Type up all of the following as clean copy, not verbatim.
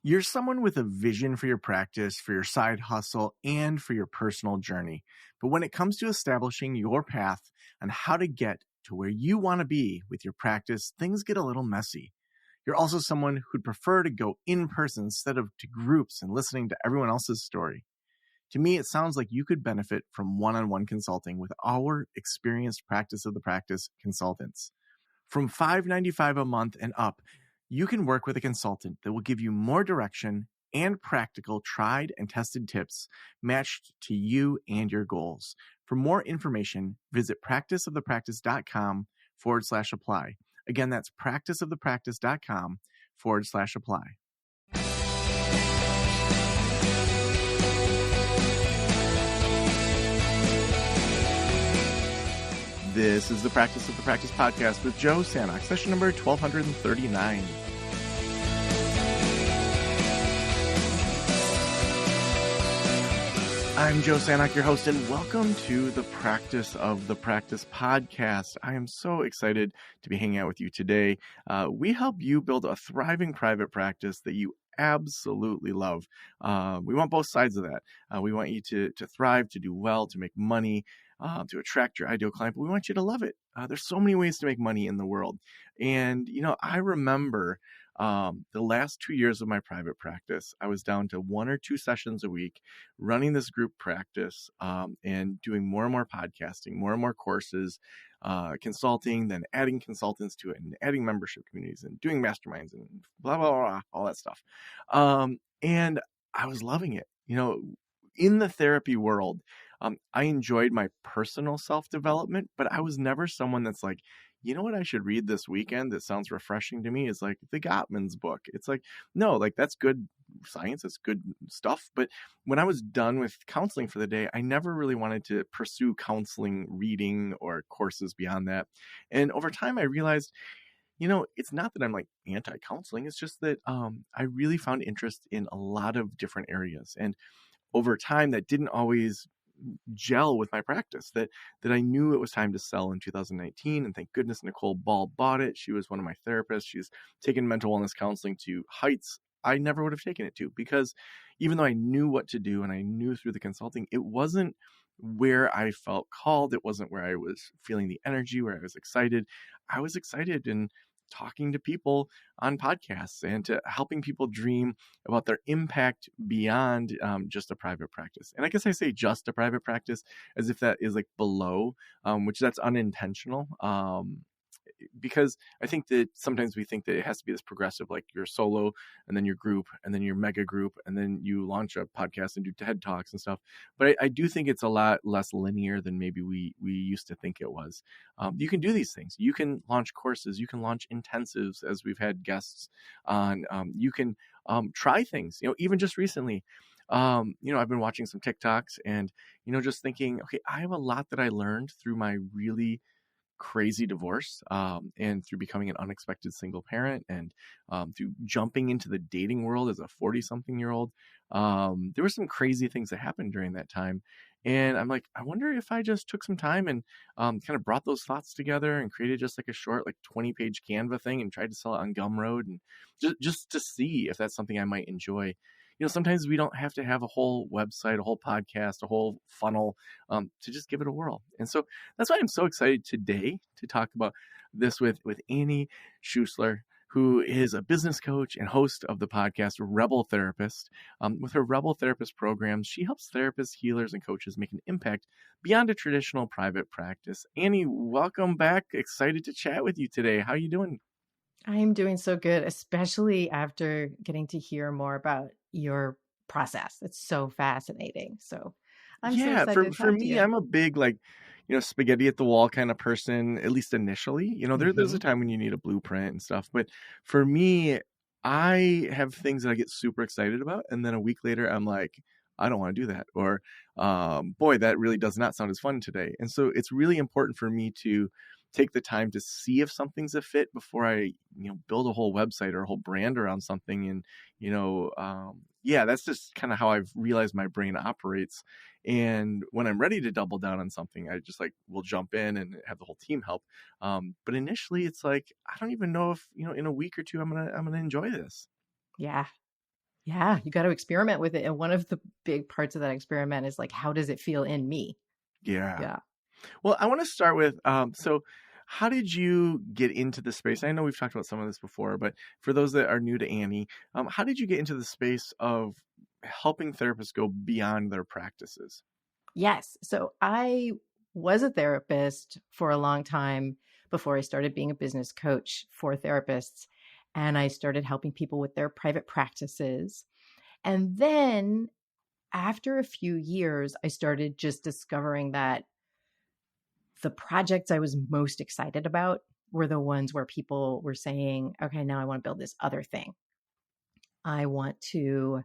You're someone with a vision for your practice, for your side hustle, and for your personal journey. But when it comes to establishing your path on how to get to where you want to be with your practice, things get a little messy. You're also someone who'd prefer to go in person instead of to groups and listening to everyone else's story. To me, it sounds like you could benefit from one-on-one consulting with our experienced practice of the practice consultants. From $5.95 a month and up, you can work with a consultant that will give you more direction and practical tried and tested tips matched to you and your goals. For more information, visit practiceofthepractice.com/apply. Again, that's practiceofthepractice.com/apply. This is the Practice of the Practice podcast with Joe Sanok, session number 1239. I'm Joe Sanok, your host, and welcome to the Practice of the Practice podcast. I am so excited to be hanging out with you today. We help you build a thriving private practice that you absolutely love. We want both sides of that. We want you to thrive, to do well, to make money, to attract your ideal client, but we want you to love it. There's so many ways to make money in the world. And, I remember the last 2 years of my private practice, I was down to 1 or 2 sessions a week running this group practice and doing more and more podcasting, more and more courses, consulting, then adding consultants to it and adding membership communities and doing masterminds and blah, blah, blah, all that stuff. And I was loving it. In the therapy world, I enjoyed my personal self-development, but I was never someone that's like, you know what I should read this weekend that sounds refreshing to me is like the Gottman's book. It's like, no, like that's good science, it's good stuff. But when I was done with counseling for the day, I never really wanted to pursue counseling, reading, or courses beyond that. And over time, I realized, it's not that I'm like anti-counseling. It's just that I really found interest in a lot of different areas. And over time, that didn't always gel with my practice, that I knew it was time to sell in 2019. And thank goodness Nicole Ball bought it. She was one of my therapists. She's taken mental wellness counseling to heights I never would have taken it to, because even though I knew what to do and I knew through the consulting, it wasn't where I felt called. It wasn't where I was feeling the energy, where I was excited. I was excited in talking to people on podcasts and to helping people dream about their impact beyond just a private practice. And I guess I say just a private practice as if that is like below, which that's unintentional. Because I think that sometimes we think that it has to be this progressive, like you're solo and then your group and then your mega group and then you launch a podcast and do TED Talks and stuff. But I do think it's a lot less linear than maybe we used to think it was. You can do these things. You can launch courses. You can launch intensives, as we've had guests on. You can try things, even just recently. I've been watching some TikToks and, just thinking, okay, I have a lot that I learned through my really crazy divorce and through becoming an unexpected single parent and through jumping into the dating world as a 40-something-year-old. There were some crazy things that happened during that time. And I'm like, I wonder if I just took some time and kind of brought those thoughts together and created just like a short, like 20-page Canva thing and tried to sell it on Gumroad and just to see if that's something I might enjoy. Sometimes we don't have to have a whole website, a whole podcast, a whole funnel to just give it a whirl. And so that's why I'm so excited today to talk about this with Annie Schuessler, who is a business coach and host of the podcast Rebel Therapist. With her Rebel Therapist program, she helps therapists, healers, and coaches make an impact beyond a traditional private practice. Annie, welcome back. Excited to chat with you today. How are you doing? I'm doing so good, especially after getting to hear more about your process. It's so fascinating. So I'm so excited to for talk to me, you. I'm a big spaghetti at the wall kind of person, at least initially. There's a time when you need a blueprint and stuff. But for me, I have things that I get super excited about. And then a week later, I'm like, I don't want to do that. Or, boy, that really does not sound as fun today. And so it's really important for me to take the time to see if something's a fit before I, build a whole website or a whole brand around something. And, that's just kind of how I've realized my brain operates. And when I'm ready to double down on something, I just will jump in and have the whole team help. But initially it's like, I don't even know if, in a week or two, I'm going to enjoy this. Yeah. Yeah, you got to experiment with it. And one of the big parts of that experiment is like, how does it feel in me? Yeah. Yeah. Well, I want to start with so how did you get into the space? I know we've talked about some of this before, but for those that are new to Annie, how did you get into the space of helping therapists go beyond their practices? Yes. So I was a therapist for a long time before I started being a business coach for therapists. And I started helping people with their private practices. And then after a few years, I started just discovering that the projects I was most excited about were the ones where people were saying, okay, now I want to build this other thing. I want to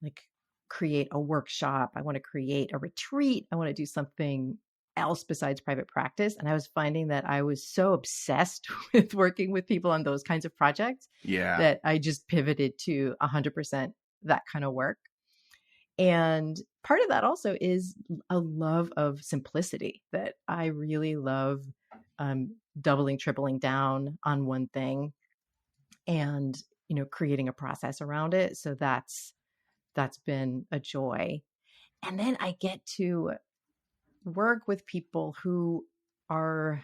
like create a workshop. I want to create a retreat. I want to do something else besides private practice. And I was finding that I was so obsessed with working with people on those kinds of projects Yeah. that I just pivoted to 100% that kind of work. And part of that also is a love of simplicity that I really love doubling, tripling down on one thing and, creating a process around it. So that's been a joy. And then I get to work with people who are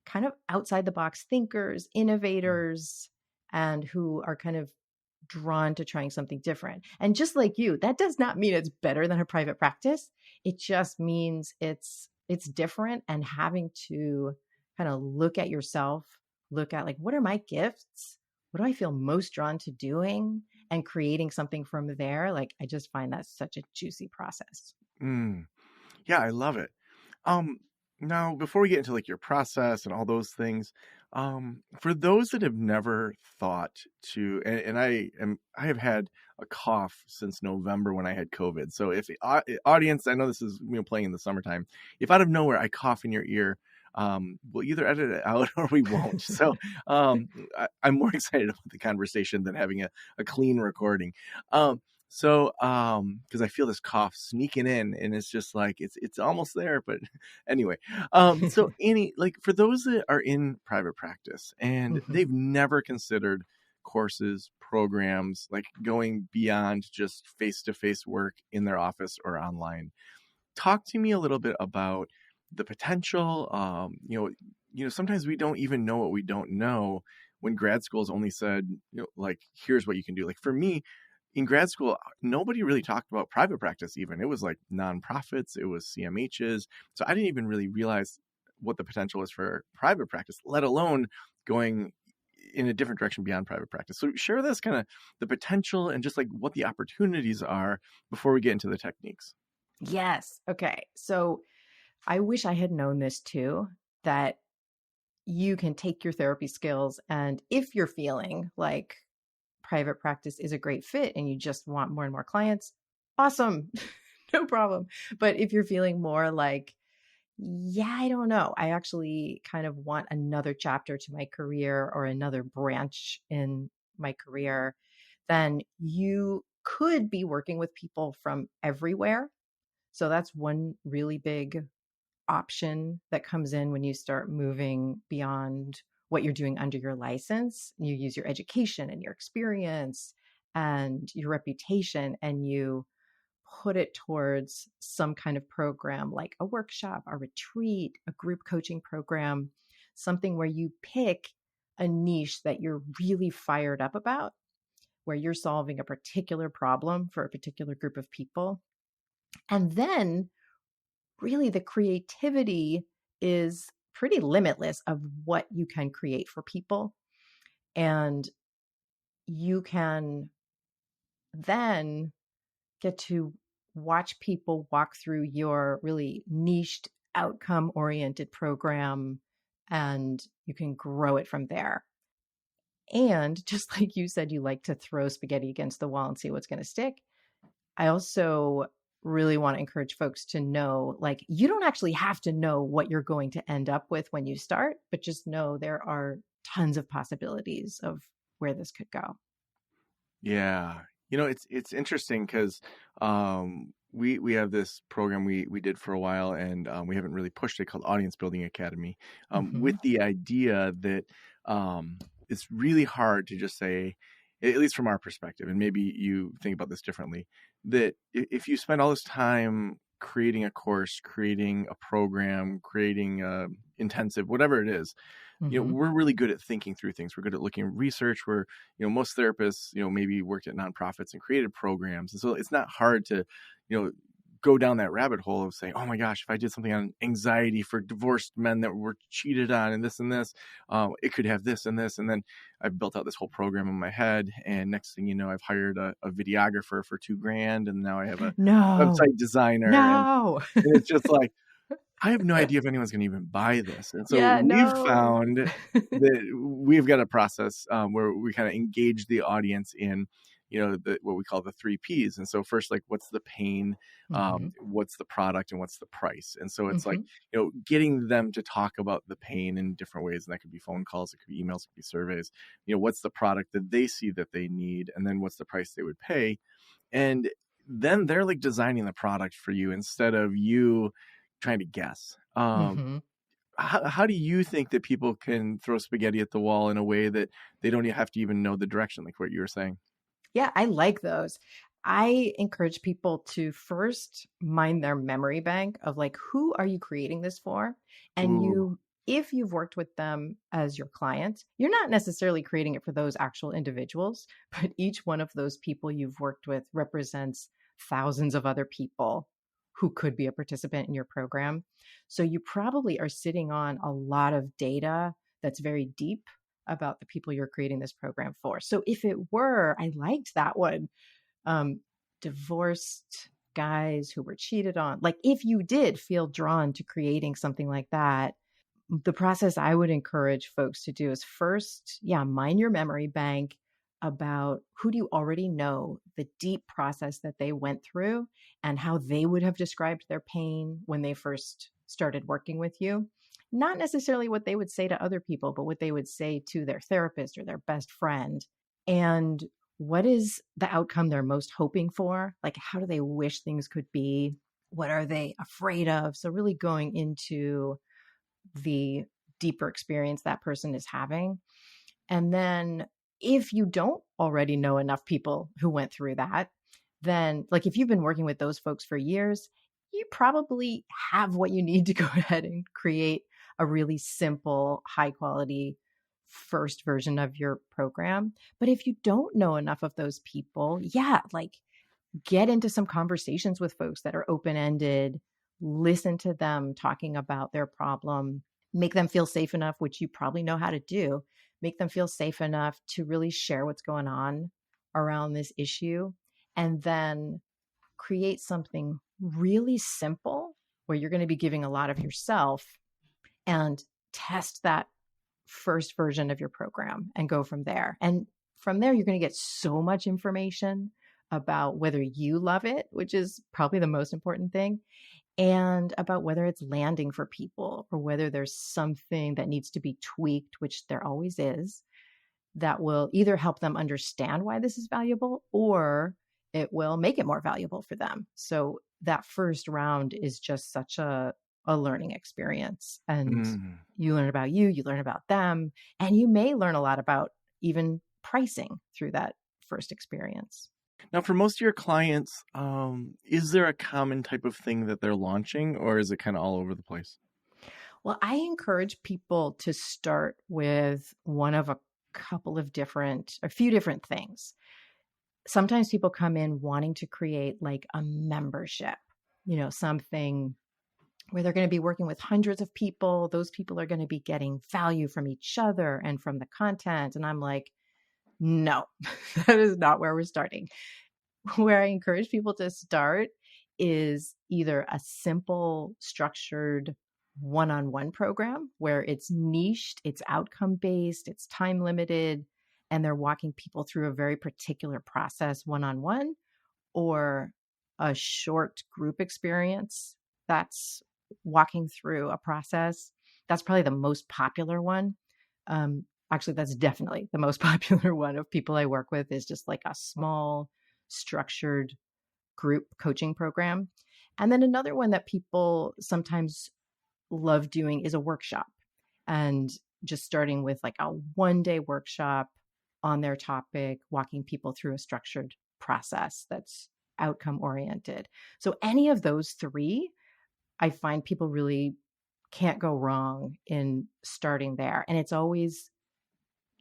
kind of outside the box thinkers, innovators, and who are kind of drawn to trying something different. And just like you, that does not mean it's better than a private practice. It just means it's different, and having to kind of look at yourself, look at like, what are my gifts? What do I feel most drawn to doing? And creating something from there. Like, I just find that such a juicy process. Mm. Yeah, I love it. Um, Now, before we get into like your process and all those things, for those that have never thought to, and I have had a cough since November when I had COVID. So if audience, I know this is playing in the summertime. If out of nowhere I cough in your ear, we'll either edit it out or we won't. So I'm more excited about the conversation than having a clean recording. Um, because I feel this cough sneaking in, and it's just like it's almost there, but anyway. So Annie, like for those that are in private practice and Mhm. they've never considered courses, programs, like going beyond just face-to-face work in their office or online, talk to me a little bit about the potential. Sometimes we don't even know what we don't know when grad schools only said, like, here's what you can do. Like for me, in grad school, nobody really talked about private practice even. It was like nonprofits, it was CMHs. So I didn't even really realize what the potential was for private practice, let alone going in a different direction beyond private practice. So share this kind of the potential and just like what the opportunities are before we get into the techniques. Yes. Okay. So I wish I had known this too, that you can take your therapy skills, and if you're feeling like private practice is a great fit and you just want more and more clients, awesome. No problem. But if you're feeling more like, yeah, I don't know, I actually kind of want another chapter to my career or another branch in my career, then you could be working with people from everywhere. So that's one really big option that comes in when you start moving beyond what you're doing under your license. You use your education and your experience and your reputation, and you put it towards some kind of program like a workshop, a retreat, a group coaching program, something where you pick a niche that you're really fired up about, where you're solving a particular problem for a particular group of people. And then really the creativity is pretty limitless of what you can create for people. And you can then get to watch people walk through your really niched, outcome oriented program, and you can grow it from there. And just like you said, you like to throw spaghetti against the wall and see what's going to stick. I also really want to encourage folks to know, like, you don't actually have to know what you're going to end up with when you start, but just know there are tons of possibilities of where this could go. Yeah. It's interesting because we have this program we did for a while, and we haven't really pushed it, called Audience Building Academy, with Hmm. the idea that it's really hard to just say, at least from our perspective, and maybe you think about this differently, that if you spend all this time creating a course, creating a program, creating a intensive, whatever it is, Hmm. we're really good at thinking through things. We're good at looking at research. We're, most therapists, maybe worked at nonprofits and created programs. And so it's not hard to, go down that rabbit hole of saying, oh my gosh, if I did something on anxiety for divorced men that were cheated on and this, it could have this and this. And then I've built out this whole program in my head. And next thing you know, I've hired a videographer for $2,000. And now I have a No, website designer. no. And it's just like, I have no idea if anyone's going to even buy this. And so Yeah, we've no. found that we've got a process where we kind of engage the audience in, what we call the 3 Ps. And so first, like, what's the pain? Hmm. What's the product, and what's the price? And so it's like, Hmm. getting them to talk about the pain in different ways. And that could be phone calls, it could be emails, it could be surveys. What's the product that they see that they need? And then what's the price they would pay? And then they're like designing the product for you instead of you trying to guess. Hmm. How do you think that people can throw spaghetti at the wall in a way that they don't have to even know the direction, like what you were saying? Yeah, I like those. I encourage people to first mind their memory bank of like, who are you creating this for? And Ooh. if you've worked with them as your client, you're not necessarily creating it for those actual individuals, but each one of those people you've worked with represents thousands of other people who could be a participant in your program. So you probably are sitting on a lot of data that's very deep about the people you're creating this program for. So if it were, I liked that one, um, divorced guys who were cheated on. Like if you did feel drawn to creating something like that, the process I would encourage folks to do is first, yeah, mine your memory bank about who do you already know, the deep process that they went through, and how they would have described their pain when they first started working with you. Not necessarily what they would say to other people, but what they would say to their therapist or their best friend. And what is the outcome they're most hoping for? Like, how do they wish things could be? What are they afraid of? So, really going into the deeper experience that person is having. And then if you don't already know enough people who went through that, then like if you've been working with those folks for years, you probably have what you need to go ahead and create a really simple, high quality first version of your program. But if you don't know enough of those people, yeah, like get into some conversations with folks that are open ended, listen to them talking about their problem, make them feel safe enough, which you probably know how to do, make them feel safe enough to really share what's going on around this issue, and then create something really simple where you're going to be giving a lot of yourself and test that first version of your program and go from there. And from there, you're going to get so much information about whether you love it, which is probably the most important thing, and about whether it's landing for people or whether there's something that needs to be tweaked, which there always is, that will either help them understand why this is valuable or it will make it more valuable for them. So that first round is just such a learning experience. And Mm. you learn about you learn about them, and you may learn a lot about even pricing through that first experience. Now, for most of your clients, is there a common type of thing that they're launching, or is it kind of all over the place? Well, I encourage people to start with one of a few different things. Sometimes people come in wanting to create like a membership, something where they're going to be working with hundreds of people. Those people are going to be getting value from each other and from the content. And I'm like, no, that is not where we're starting. Where I encourage people to start is either a simple, structured one on one program where it's niched, it's outcome based, it's time limited, and they're walking people through a very particular process one on one, or a short group experience that's walking through a process. That's probably the most popular one. Actually, that's definitely the most popular one of people I work with is just like a small, structured group coaching program. And then another one that people sometimes love doing is a workshop, and just starting with like a 1 day workshop on their topic, walking people through a structured process that's outcome oriented. So any of those three, I find people really can't go wrong in starting there. And it's always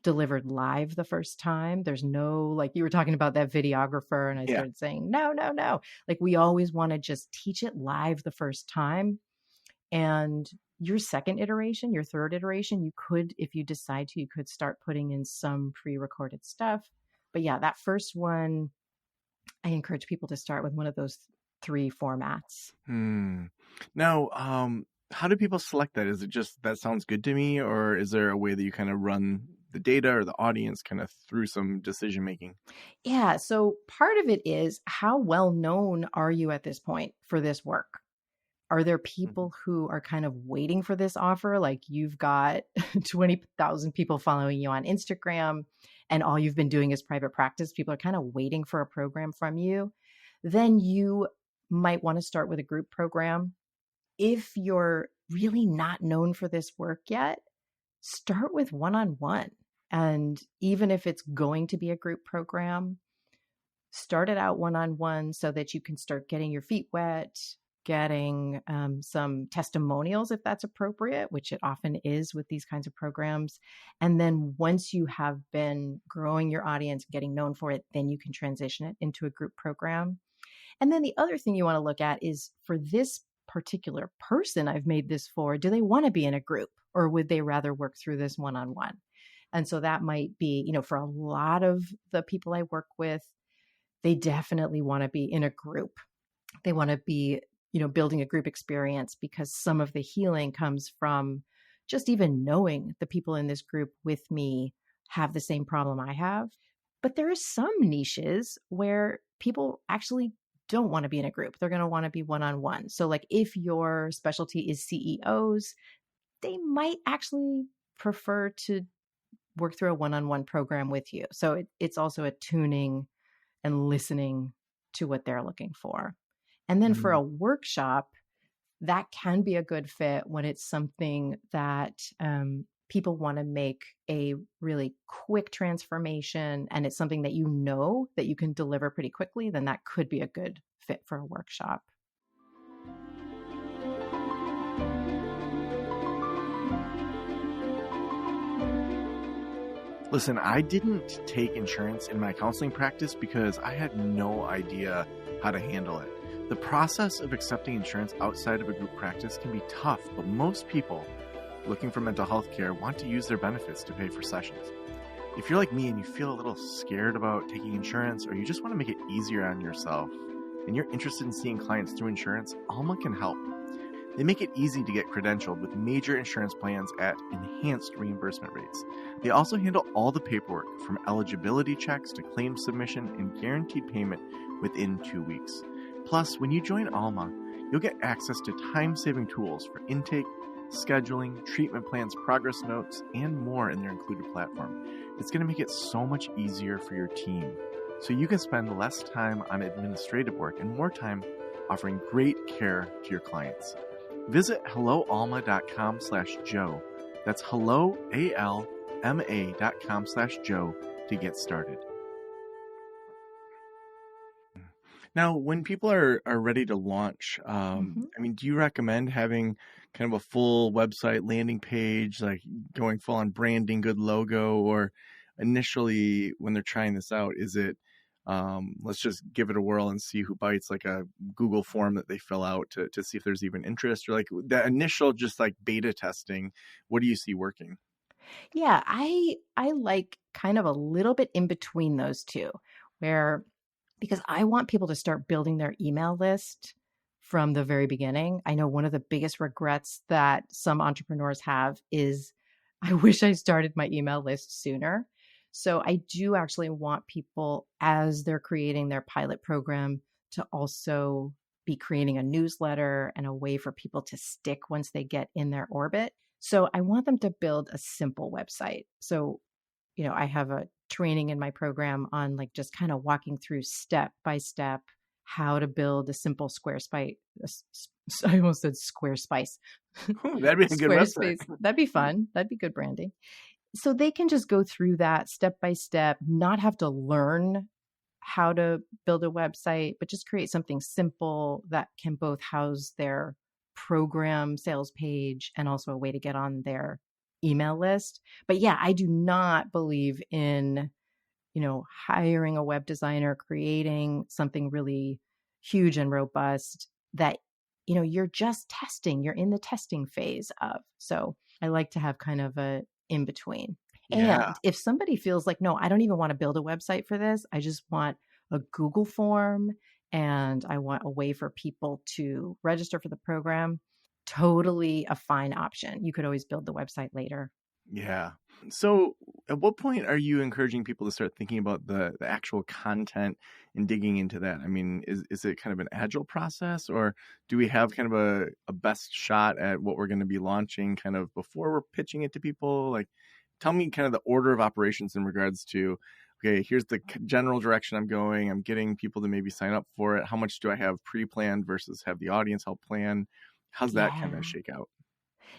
delivered live the first time. There's no, like you were talking about that videographer, and I Yeah. started saying, no, no, no. Like we always want to just teach it live the first time. And your second iteration, your third iteration, you could, if you decide to, you could start putting in some pre-recorded stuff. But yeah, that first one, I encourage people to start with one of those three formats. Now, how do people select that? Is it just that sounds good to me, or is there a way that you kind of run the data or the audience kind of through some decision making? Yeah. So part of it is, how well known are you at this point for this work? Are there Mhm. people who are kind of waiting for this offer? Like you've got 20,000 people following you on Instagram, and all you've been doing is private practice. People are kind of waiting for a program from you. Then you might want to start with a group program. If you're really not known for this work yet, start with one on one. And even if it's going to be a group program, start it out one on one so that you can start getting your feet wet, getting some testimonials if that's appropriate, which it often is with these kinds of programs. And then once you have been growing your audience, getting known for it, then you can transition it into a group program. And then the other thing you want to look at is, for this particular person I've made this for, do they want to be in a group, or would they rather work through this one on one? And so that might be, for a lot of the people I work with, they definitely want to be in a group. They want to be, building a group experience, because some of the healing comes from just even knowing the people in this group with me have the same problem I have. But there are some niches where people actually don't want to be in a group. They're going to want to be one on one. So, like, if your specialty is CEOs, they might actually prefer to work through a one on one program with you. So, it's also attuning and listening to what they're looking for. And then for Mm. a workshop, that can be a good fit when it's something that people want to make a really quick transformation, and it's something that that you can deliver pretty quickly. Then that could be a good fit for a workshop. Listen, I didn't take insurance in my counseling practice because I had no idea how to handle it. The process of accepting insurance outside of a group practice can be tough, but most people looking for mental health care want to use their benefits to pay for sessions. If you're like me and you feel a little scared about taking insurance, or you just want to make it easier on yourself, and you're interested in seeing clients through insurance, Alma can help. They make it easy to get credentialed with major insurance plans at enhanced reimbursement rates. They also handle all the paperwork, from eligibility checks to claim submission and guaranteed payment within 2 weeks. Plus, when you join Alma, you'll get access to time-saving tools for intake, scheduling, treatment plans, progress notes, and more in their included platform. It's going to make it so much easier for your team, so you can spend less time on administrative work and more time offering great care to your clients. Visit helloalma.com/Joe. That's helloalma.com/Joe to get started. Now, when people are ready to launch, Mhm. do you recommend having kind of a full website landing page, like going full on branding, good logo, or initially when they're trying this out, is it let's just give it a whirl and see who bites, like a Google form that they fill out to see if there's even interest, or like that initial just like beta testing? What do you see working? Yeah, I like kind of a little bit in between those two, where, because I want people to start building their email list from the very beginning. I know one of the biggest regrets that some entrepreneurs have is, I wish I started my email list sooner. So I do actually want people, as they're creating their pilot program, to also be creating a newsletter and a way for people to stick once they get in their orbit. So I want them to build a simple website. So, I have a training in my program on, like, just kind of walking through step by step how to build a simple Squarespace. I almost said Squarespace. Ooh, that'd be a good website. Squarespace. That'd be fun. That'd be good branding. So they can just go through that step by step, not have to learn how to build a website, but just create something simple that can both house their program sales page and also a way to get on their email list. But yeah, I do not believe in, hiring a web designer, creating something really huge and robust that, you're just testing, you're in the testing phase of. So I like to have kind of a in between. Yeah. And if somebody feels like, no, I don't even want to build a website for this, I just want a Google form and I want a way for people to register for the program, totally a fine option. You could always build the website later. Yeah. So, at what point are you encouraging people to start thinking about the actual content and digging into that? I mean, is it kind of an agile process, or do we have kind of a best shot at what we're going to be launching kind of before we're pitching it to people? Like, tell me kind of the order of operations in regards to, okay, here's the general direction I'm going. I'm getting people to maybe sign up for it. How much do I have pre-planned versus have the audience help plan? How's that kind of Yeah. shake out?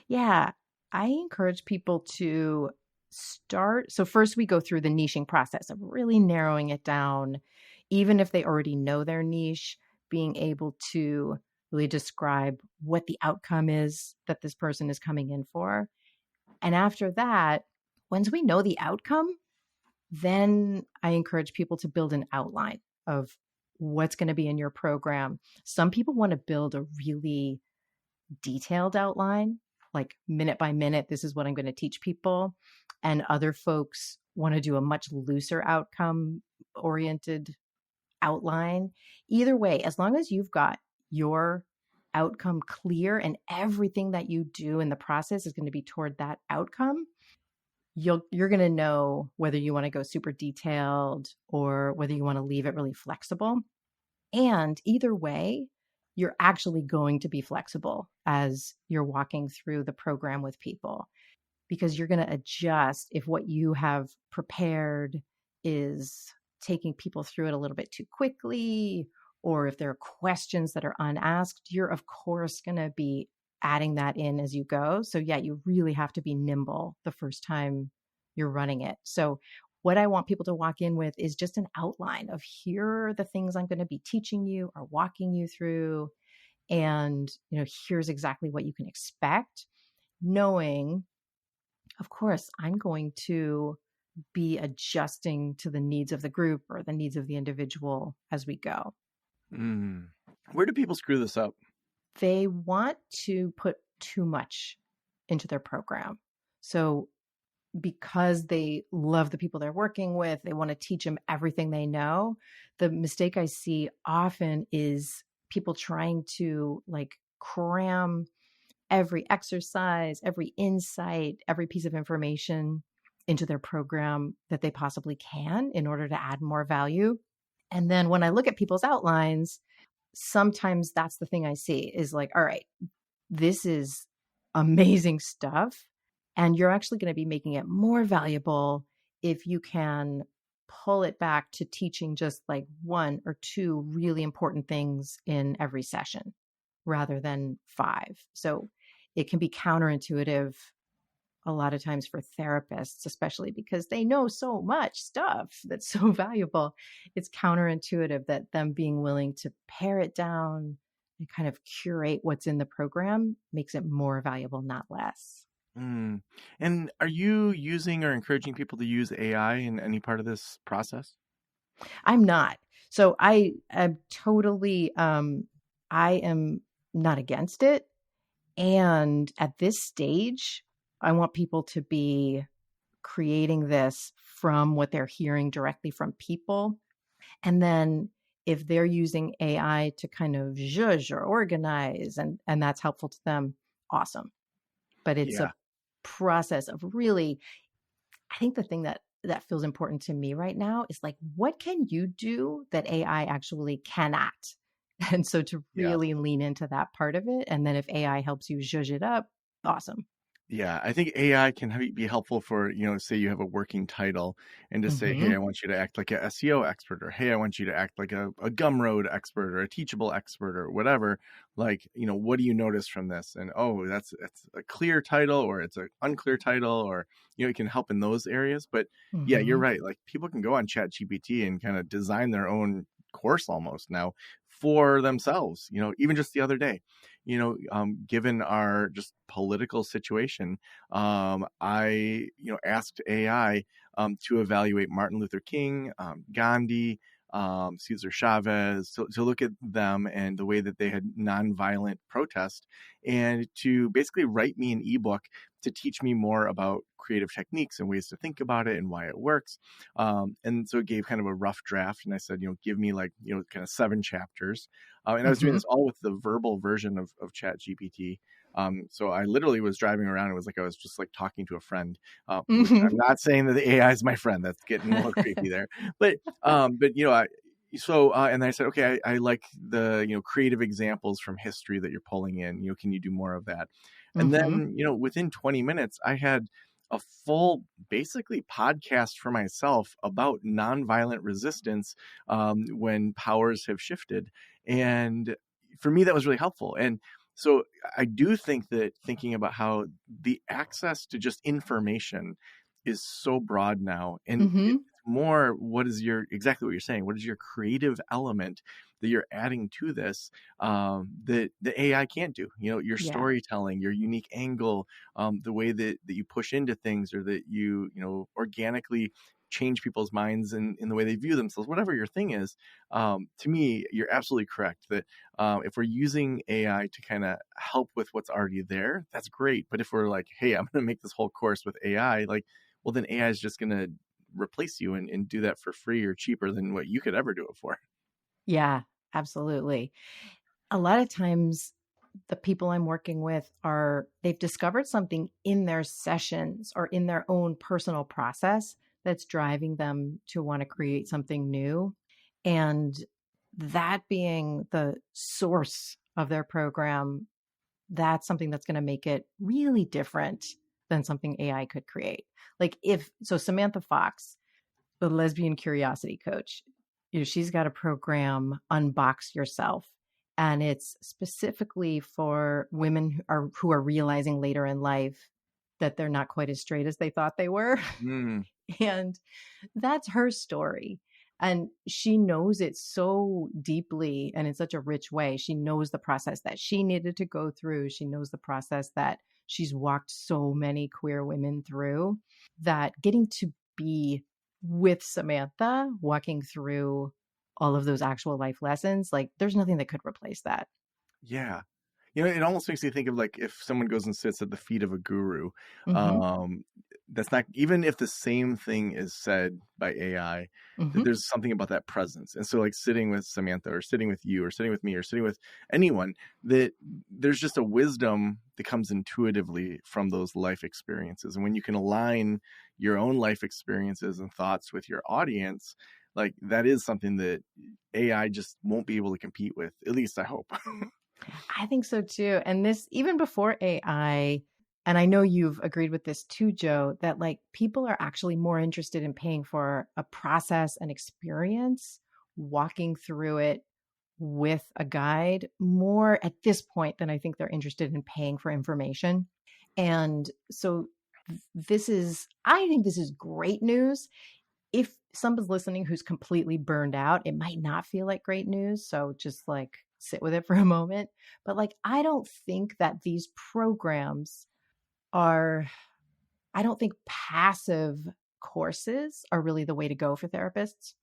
Yeah. I encourage people to start. So, first, we go through the niching process of really narrowing it down, even if they already know their niche, being able to really describe what the outcome is that this person is coming in for. And after that, once we know the outcome, then I encourage people to build an outline of what's going to be in your program. Some people want to build a really detailed outline, like minute by minute, this is what I'm going to teach people. And other folks want to do a much looser outcome oriented outline. Either way, as long as you've got your outcome clear and everything that you do in the process is going to be toward that outcome, you're going to know whether you want to go super detailed or whether you want to leave it really flexible. And either way, you're actually going to be flexible as you're walking through the program with people, because you're going to adjust if what you have prepared is taking people through it a little bit too quickly, or if there are questions that are unasked, you're of course going to be adding that in as you go. So yeah, you really have to be nimble the first time you're running it. So what I want people to walk in with is just an outline of, here are the things I'm going to be teaching you or walking you through, and here's exactly what you can expect, knowing, of course, I'm going to be adjusting to the needs of the group or the needs of the individual as we go. Mm. Where do people screw this up? They want to put too much into their program. So because they love the people they're working with, they want to teach them everything they know. The mistake I see often is people trying to like cram every exercise, every insight, every piece of information into their program that they possibly can in order to add more value. And then when I look at people's outlines, sometimes that's the thing I see is like, all right, this is amazing stuff. And you're actually going to be making it more valuable if you can pull it back to teaching just like one or two really important things in every session rather than five. So it can be counterintuitive a lot of times for therapists, especially because they know so much stuff that's so valuable. It's counterintuitive that them being willing to pare it down and kind of curate what's in the program makes it more valuable, not less. Mm. And are you using or encouraging people to use AI in any part of this process? I'm not. So I am totally, I am not against it. And at this stage, I want people to be creating this from what they're hearing directly from people. And then if they're using AI to kind of zhuzh or organize and that's helpful to them, awesome. But it's Yeah. a process of really, I think the thing that feels important to me right now is like, what can you do that AI actually cannot? And so to Yes. really lean into that part of it. And then if AI helps you zhuzh it up, awesome. Yeah, I think AI can be helpful for, say you have a working title and to say, hey, Mm-hmm. I want you to act like a SEO expert, or hey, I want you to act like a Gumroad expert or a Teachable expert or whatever. Like, what do you notice from this? And oh, that's a clear title or it's an unclear title, or, it can help in those areas. But yeah, you're Mm-hmm. right. Like people can go on ChatGPT and kind of design their own course almost now for themselves, even just the other day, given our just political situation, I, asked AI to evaluate Martin Luther King, Gandhi, Cesar Chavez, to look at them and the way that they had nonviolent protest, and to basically write me an ebook to teach me more about creative techniques and ways to think about it and why it works. And so it gave kind of a rough draft, and I said, give me like, kind of 7 chapters. And I was doing Mm-hmm. this all with the verbal version of Chat GPT. So I literally was driving around. It was like I was just like talking to a friend, which I'm not saying that the AI is my friend. That's getting a little creepy there. But and I said, okay, I like the creative examples from history that you're pulling in. Can you do more of that? And Mm-hmm. then within 20 minutes, I had a full basically podcast for myself about nonviolent resistance when powers have shifted. And for me, that was really helpful. And so I do think that thinking about how the access to just information is so broad now, and Mm-hmm. it's more what is your exactly what you're saying. What is your creative element that you're adding to this that the AI can't do? Your Yeah. storytelling, your unique angle, the way that you push into things, or that organically change people's minds in the way they view themselves, whatever your thing is. To me, you're absolutely correct that if we're using AI to kind of help with what's already there, that's great. But if we're like, hey, I'm going to make this whole course with AI, like, well, then AI is just going to replace you and do that for free or cheaper than what you could ever do it for. Yeah, absolutely. A lot of times the people I'm working with they've discovered something in their sessions or in their own personal process that's driving them to want to create something new. And that being the source of their program, that's something that's going to make it really different than something AI could create. Like Samantha Fox, the lesbian curiosity coach, she's got a program, Unbox Yourself, and it's specifically for women who are realizing later in life that they're not quite as straight as they thought they were. Mm, And that's her story. And she knows it so deeply and in such a rich way. She knows the process that she needed to go through. She knows the process that she's walked so many queer women through, that getting to be with Samantha, walking through all of those actual life lessons, like there's nothing that could replace that. yeah. It almost makes me think of like if someone goes and sits at the feet of a guru. Hmm. Um, that's not, even if the same thing is said by AI, that Hmm. there's something about that presence. And so, like sitting with Samantha, or sitting with you, or sitting with me, or sitting with anyone, that there's just a wisdom that comes intuitively from those life experiences. And when you can align your own life experiences and thoughts with your audience, like that is something that AI just won't be able to compete with. At least I hope. I think so too. And this, even before AI, and I know you've agreed with this too, Joe, that like people are actually more interested in paying for a process and experience, walking through it with a guide more at this point than I think they're interested in paying for information. And so I think this is great news. If someone's listening who's completely burned out, it might not feel like great news. So just like sit with it for a moment. But like, are, I don't think passive courses are really the way to go for therapists,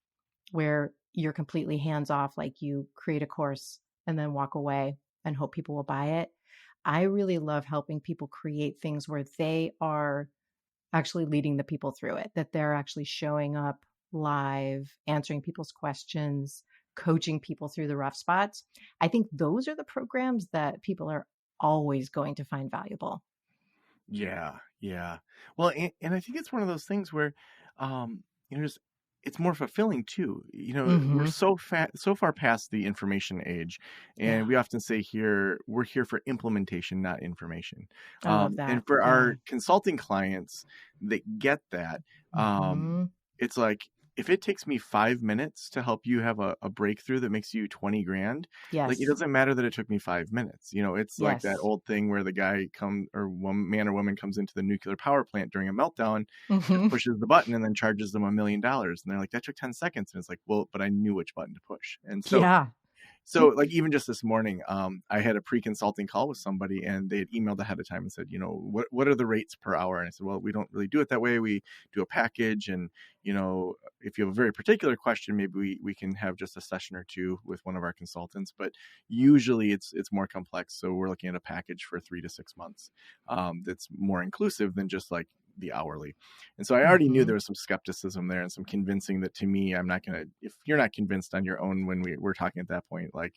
where you're completely hands off, like you create a course and then walk away and hope people will buy it. I really love helping people create things where they are actually leading the people through it, that they're actually showing up live, answering people's questions, coaching people through the rough spots. I think those are the programs that people are always going to find valuable. Yeah, yeah. Well, and I think it's one of those things where, just it's more fulfilling too. We're Mm-hmm. so far past the information age, and Yeah. we often say here we're here for implementation, not information. I love And that. for Yeah. our consulting clients that get that, um, Mm-hmm. it's like if it takes me 5 minutes to help you have a breakthrough that makes you 20 grand, like it Yes. doesn't matter that it took me 5 minutes. It's like that Yes. old thing where the guy man or woman comes into the nuclear power plant during a meltdown, just Mm-hmm. pushes the button and then charges them $1 million. And they're like, that took 10 seconds. And it's like, well, but I knew which button to push. And Yeah. so like even just this morning, I had a pre-consulting call with somebody, and they had emailed ahead of time and said, what are the rates per hour? And I said, well, we don't really do it that way. We do a package, and if you have a very particular question, maybe we can have just a session or two with one of our consultants. But usually it's more complex, so we're looking at a package for 3 to 6 months, that's more inclusive than just like the hourly. And so I already knew Mm-hmm. there was some skepticism there and some convincing that, to me, I'm not gonna, if you're not convinced on your own when we're talking at that point, like,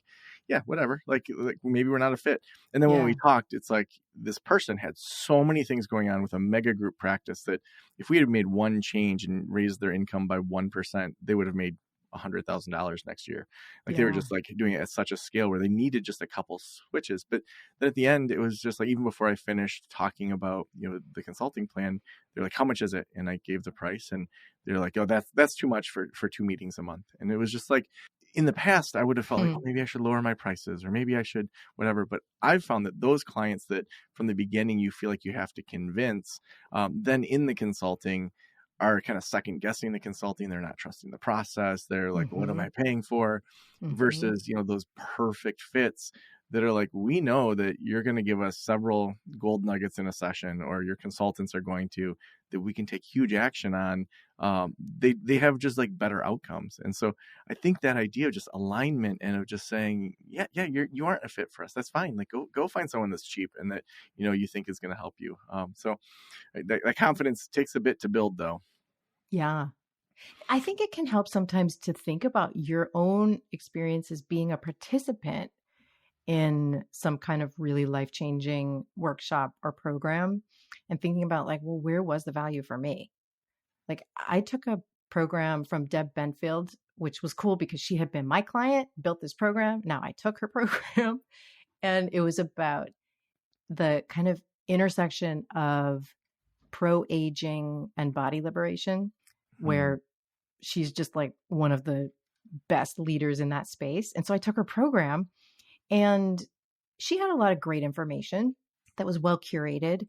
yeah, whatever, like maybe we're not a fit. And then when we Yeah. talked, it's like this person had so many things going on with a mega group practice that if we had made one change and raised their income by 1%, they would have made $100,000 next year. Like they were Yeah. just like doing it at such a scale where they needed just a couple switches. But then at the end, it was just like, even before I finished talking about the consulting plan, they're like, how much is it? And I gave the price, and they're like, oh, that's too much for 2 meetings a month. And it was just like, in the past, I would have felt like, oh, maybe I should lower my prices, or maybe I should whatever. But I've found that those clients that from the beginning you feel like you have to convince, then in the consulting are kind of second guessing the consulting. They're not trusting the process. They're like, what am Mm-hmm. I paying for? Mm-hmm. Versus, those perfect fits that are like, we know that you're going to give us several gold nuggets in a session, or your consultants are going to, that we can take huge action on. They have just like better outcomes. And so I think that idea of just alignment and of just saying, yeah, you aren't a fit for us. That's fine. Like go find someone that's cheap and that you think is going to help you. So that confidence takes a bit to build, though. Yeah. I think it can help sometimes to think about your own experience as being a participant in some kind of really life-changing workshop or program, and thinking about like, well, where was the value for me? Like I took a program from Deb Benfield, which was cool because she had been my client, built this program. Now I took her program, and it was about the kind of intersection of pro aging and body liberation, Mm, where she's just like one of the best leaders in that space. And so I took her program, and she had a lot of great information that was well curated,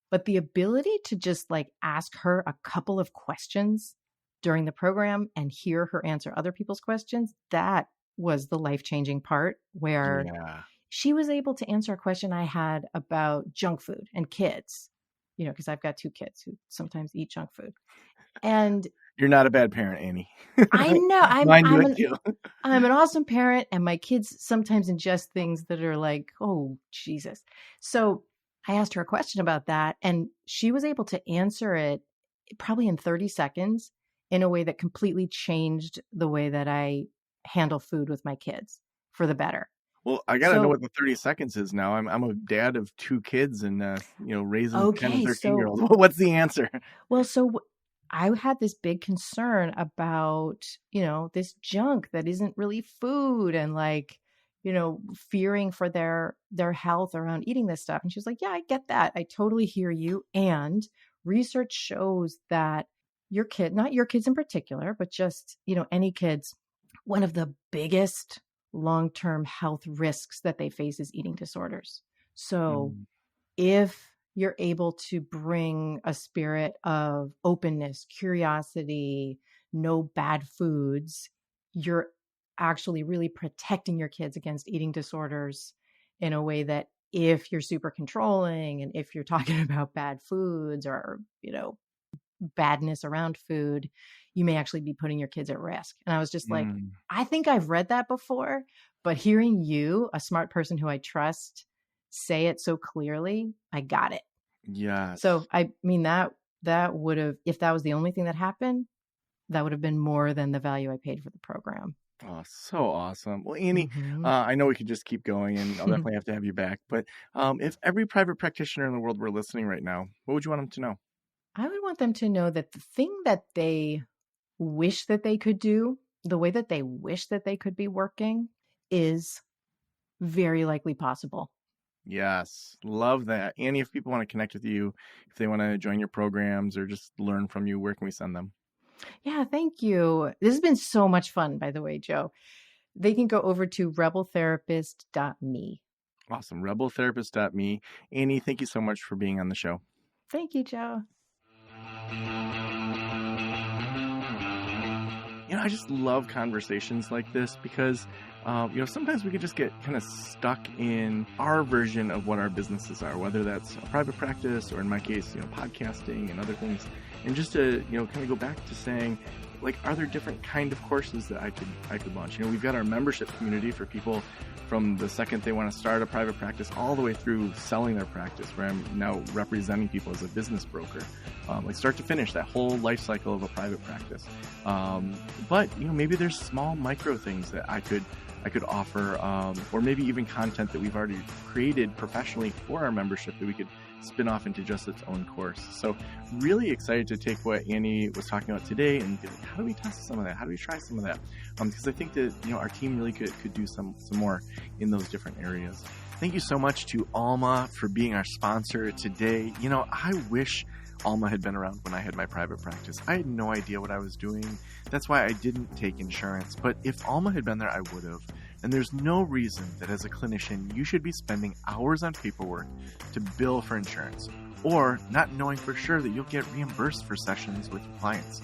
but the ability to just like ask her a couple of questions during the program and hear her answer other people's questions, that was the life-changing part, where yeah. she was able to answer a question I had about junk food and kids, because I've got two kids who sometimes eat junk food. And You're not a bad parent, Annie. I know Mine do it too. I'm an awesome parent, and my kids sometimes ingest things that are like, oh, Jesus. So I asked her a question about that, and she was able to answer it probably in 30 seconds in a way that completely changed the way that I handle food with my kids for the better. Well, I gotta know So, what the 30 seconds is now. I'm a dad of two kids, and raising 10 and okay. 13 year So olds. What's the answer? Well, I had this big concern about, this junk that isn't really food, and like, fearing for their health around eating this stuff. And she was like, "Yeah, I get that. I totally hear you." And research shows that not your kids in particular, but just, any kids, one of the biggest long-term health risks that they face is eating disorders. So, Mm, if you're able to bring a spirit of openness, curiosity, no bad foods, you're actually really protecting your kids against eating disorders in a way that, if you're super controlling and if you're talking about bad foods or, badness around food, you may actually be putting your kids at risk. And I was just like, mm, I think I've read that before, but hearing you, a smart person who I trust, say it so clearly, I got it. yes. So I mean that would have, if that was the only thing that happened, that would have been more than the value I paid for the program. Oh, so awesome. Well, Annie, Hmm. I know we could just keep going, and I'll definitely have to have you back. But if every private practitioner in the world were listening right now, what would you want them to know? I would want them to know that the thing that they wish that they could do, the way that they wish that they could be working, is very likely possible. Yes, love that. Annie, if people want to connect with you, if they want to join your programs or just learn from you, where can we send them? Yeah, thank you. This has been so much fun, by the way, Joe. They can go over to rebeltherapist.me. Awesome. Rebeltherapist.me. Annie, thank you so much for being on the show. Thank you, Joe. I just love conversations like this because, sometimes we can just get kind of stuck in our version of what our businesses are, whether that's a private practice or in my case, podcasting and other things. And just to, kind of go back to saying, are there different kind of courses that I could launch? We've got our membership community for people from the second they want to start a private practice all the way through selling their practice, where I'm now representing people as a business broker, start to finish, that whole life cycle of a private practice. But maybe there's small micro things that I could offer, or maybe even content that we've already created professionally for our membership that we could spin off into just its own course. So really excited to take what Annie was talking about today and be like, how do we test some of that? How do we try some of that? Because I think that, our team really could do some more in those different areas. Thank you so much to Alma for being our sponsor today. I wish Alma had been around when I had my private practice. I had no idea what I was doing. That's why I didn't take insurance. But if Alma had been there, I would have. And there's no reason that as a clinician, you should be spending hours on paperwork to bill for insurance, or not knowing for sure that you'll get reimbursed for sessions with your clients.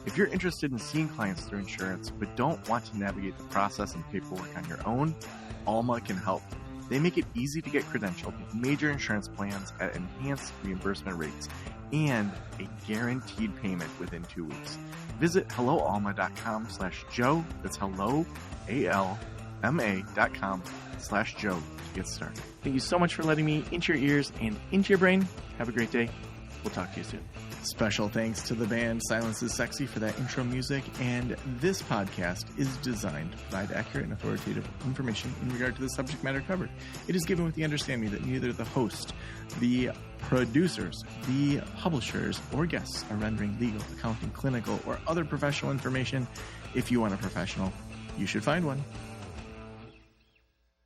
If you're interested in seeing clients through insurance, but don't want to navigate the process and paperwork on your own, Alma can help. They make it easy to get credentialed with major insurance plans at enhanced reimbursement rates and a guaranteed payment within 2 weeks. Visit helloalma.com/Joe. That's hello, ALMA.com/Joe to get started. Thank you so much for letting me into your ears and into your brain. Have a great day. We'll talk to you soon. Special thanks to the band Silence is Sexy for that intro music, and this podcast is designed to provide accurate and authoritative information in regard to the subject matter covered. It is given with the understanding that neither the host, the producers, the publishers, or guests are rendering legal, accounting, clinical, or other professional information. If you want a professional, you should find one.